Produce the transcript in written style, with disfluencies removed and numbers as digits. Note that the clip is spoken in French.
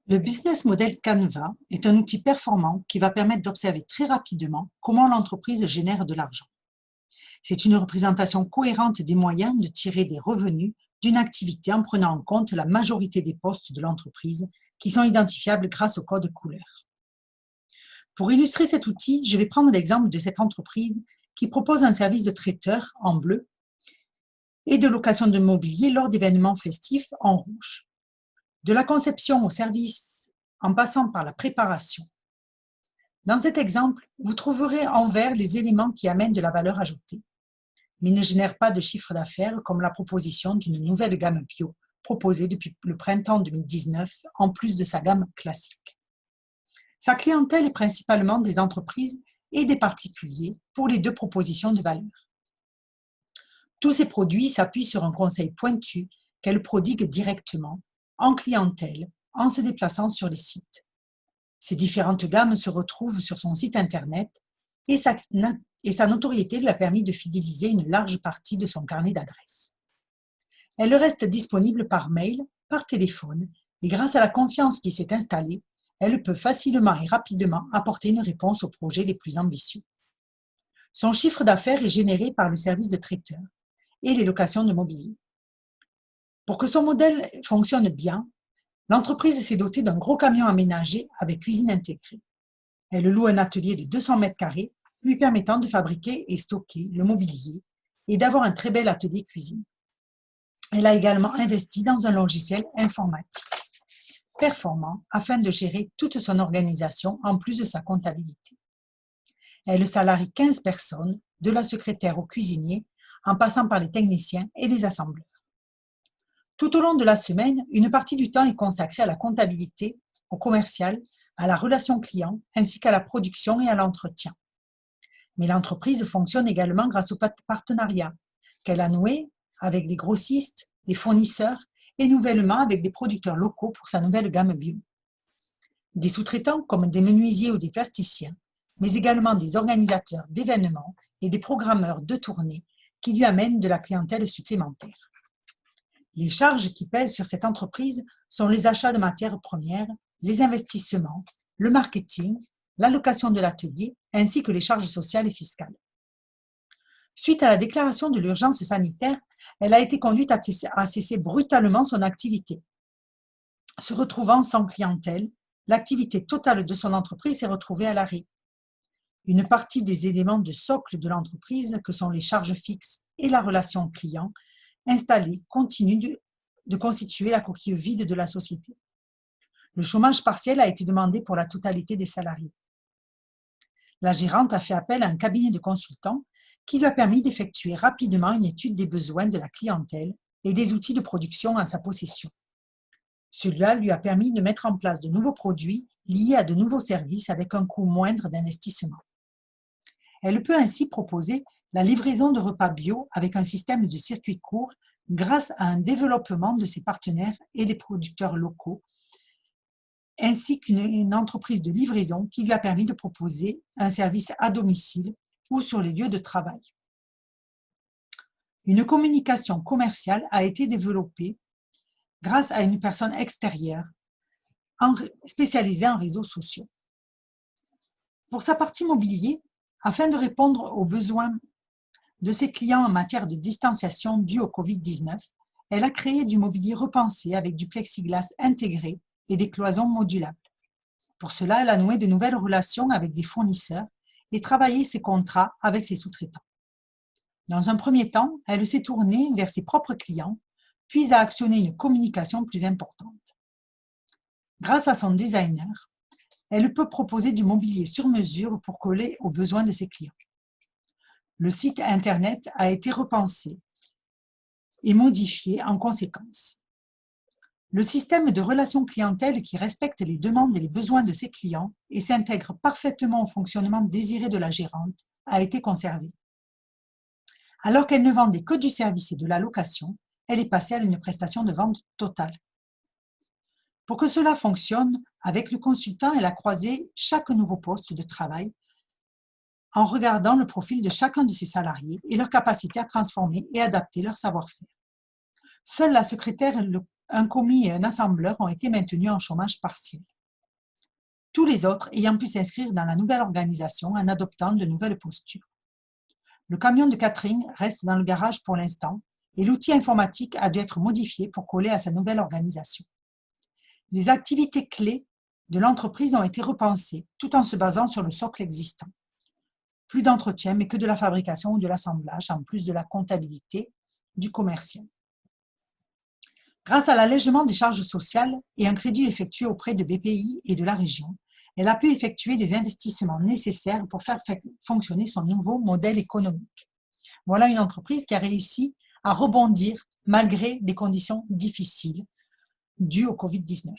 Le business model Canva est un outil performant qui va permettre d'observer très rapidement comment l'entreprise génère de l'argent. C'est une représentation cohérente des moyens de tirer des revenus d'une activité en prenant en compte la majorité des postes de l'entreprise qui sont identifiables grâce au code couleur. Pour illustrer cet outil, je vais prendre l'exemple de cette entreprise qui propose un service de traiteur en bleu et de location de mobilier lors d'événements festifs en rouge. De la conception au service en passant par la préparation. Dans cet exemple, vous trouverez en vert les éléments qui amènent de la valeur ajoutée, mais ne génèrent pas de chiffre d'affaires comme la proposition d'une nouvelle gamme bio proposée depuis le printemps 2019 en plus de sa gamme classique. Sa clientèle est principalement des entreprises et des particuliers pour les deux propositions de valeur. Tous ces produits s'appuient sur un conseil pointu qu'elle prodigue directement en clientèle en se déplaçant sur les sites. Ces différentes gammes se retrouvent sur son site internet et sa notoriété lui a permis de fidéliser une large partie de son carnet d'adresses. Elle reste disponible par mail, par téléphone et grâce à la confiance qui s'est installée, elle peut facilement et rapidement apporter une réponse aux projets les plus ambitieux. Son chiffre d'affaires est généré par le service de traiteur et les locations de mobilier. Pour que son modèle fonctionne bien, l'entreprise s'est dotée d'un gros camion aménagé avec cuisine intégrée. Elle loue un atelier de 200 mètres carrés lui permettant de fabriquer et stocker le mobilier et d'avoir un très bel atelier cuisine. Elle a également investi dans un logiciel informatique performant afin de gérer toute son organisation en plus de sa comptabilité. Elle salarie 15 personnes, de la secrétaire au cuisinier, en passant par les techniciens et les assembleurs. Tout au long de la semaine, une partie du temps est consacrée à la comptabilité, au commercial, à la relation client, ainsi qu'à la production et à l'entretien. Mais l'entreprise fonctionne également grâce aux partenariats qu'elle a noués avec les grossistes, les fournisseurs et nouvellement avec des producteurs locaux pour sa nouvelle gamme bio. Des sous-traitants comme des menuisiers ou des plasticiens, mais également des organisateurs d'événements et des programmeurs de tournées qui lui amènent de la clientèle supplémentaire. Les charges qui pèsent sur cette entreprise sont les achats de matières premières, les investissements, le marketing, l'allocation de l'atelier, ainsi que les charges sociales et fiscales. Suite à la déclaration de l'urgence sanitaire, elle a été conduite à cesser brutalement son activité. Se retrouvant sans clientèle, l'activité totale de son entreprise s'est retrouvée à l'arrêt. Une partie des éléments de socle de l'entreprise, que sont les charges fixes et la relation client, installée continue de constituer la coquille vide de la société. Le chômage partiel a été demandé pour la totalité des salariés. La gérante a fait appel à un cabinet de consultants qui lui a permis d'effectuer rapidement une étude des besoins de la clientèle et des outils de production à sa possession. Cela lui a permis de mettre en place de nouveaux produits liés à de nouveaux services avec un coût moindre d'investissement. Elle peut ainsi proposer la livraison de repas bio avec un système de circuit court grâce à un développement de ses partenaires et des producteurs locaux, ainsi qu'une entreprise de livraison qui lui a permis de proposer un service à domicile ou sur les lieux de travail. Une communication commerciale a été développée grâce à une personne extérieure spécialisée en réseaux sociaux. Pour sa partie mobilier, afin de répondre aux besoins de ses clients en matière de distanciation due au Covid-19, elle a créé du mobilier repensé avec du plexiglas intégré et des cloisons modulables. Pour cela, elle a noué de nouvelles relations avec des fournisseurs et travaillé ses contrats avec ses sous-traitants. Dans un premier temps, elle s'est tournée vers ses propres clients, puis a actionné une communication plus importante. Grâce à son designer, elle peut proposer du mobilier sur mesure pour coller aux besoins de ses clients. Le site Internet a été repensé et modifié en conséquence. Le système de relations clientèle qui respecte les demandes et les besoins de ses clients et s'intègre parfaitement au fonctionnement désiré de la gérante a été conservé. Alors qu'elle ne vendait que du service et de la location, elle est passée à une prestation de vente totale. Pour que cela fonctionne, avec le consultant, elle a croisé chaque nouveau poste de travail en regardant le profil de chacun de ses salariés et leur capacité à transformer et adapter leur savoir-faire. Seule la secrétaire un commis et un assembleur ont été maintenus en chômage partiel. Tous les autres ayant pu s'inscrire dans la nouvelle organisation en adoptant de nouvelles postures. Le camion de Catherine reste dans le garage pour l'instant et l'outil informatique a dû être modifié pour coller à sa nouvelle organisation. Les activités clés de l'entreprise ont été repensées tout en se basant sur le socle existant. Plus d'entretien, mais que de la fabrication ou de l'assemblage, en plus de la comptabilité du commercial. Grâce à l'allègement des charges sociales et un crédit effectué auprès de BPI et de la région, elle a pu effectuer les investissements nécessaires pour faire fonctionner son nouveau modèle économique. Voilà une entreprise qui a réussi à rebondir malgré des conditions difficiles dues au Covid-19.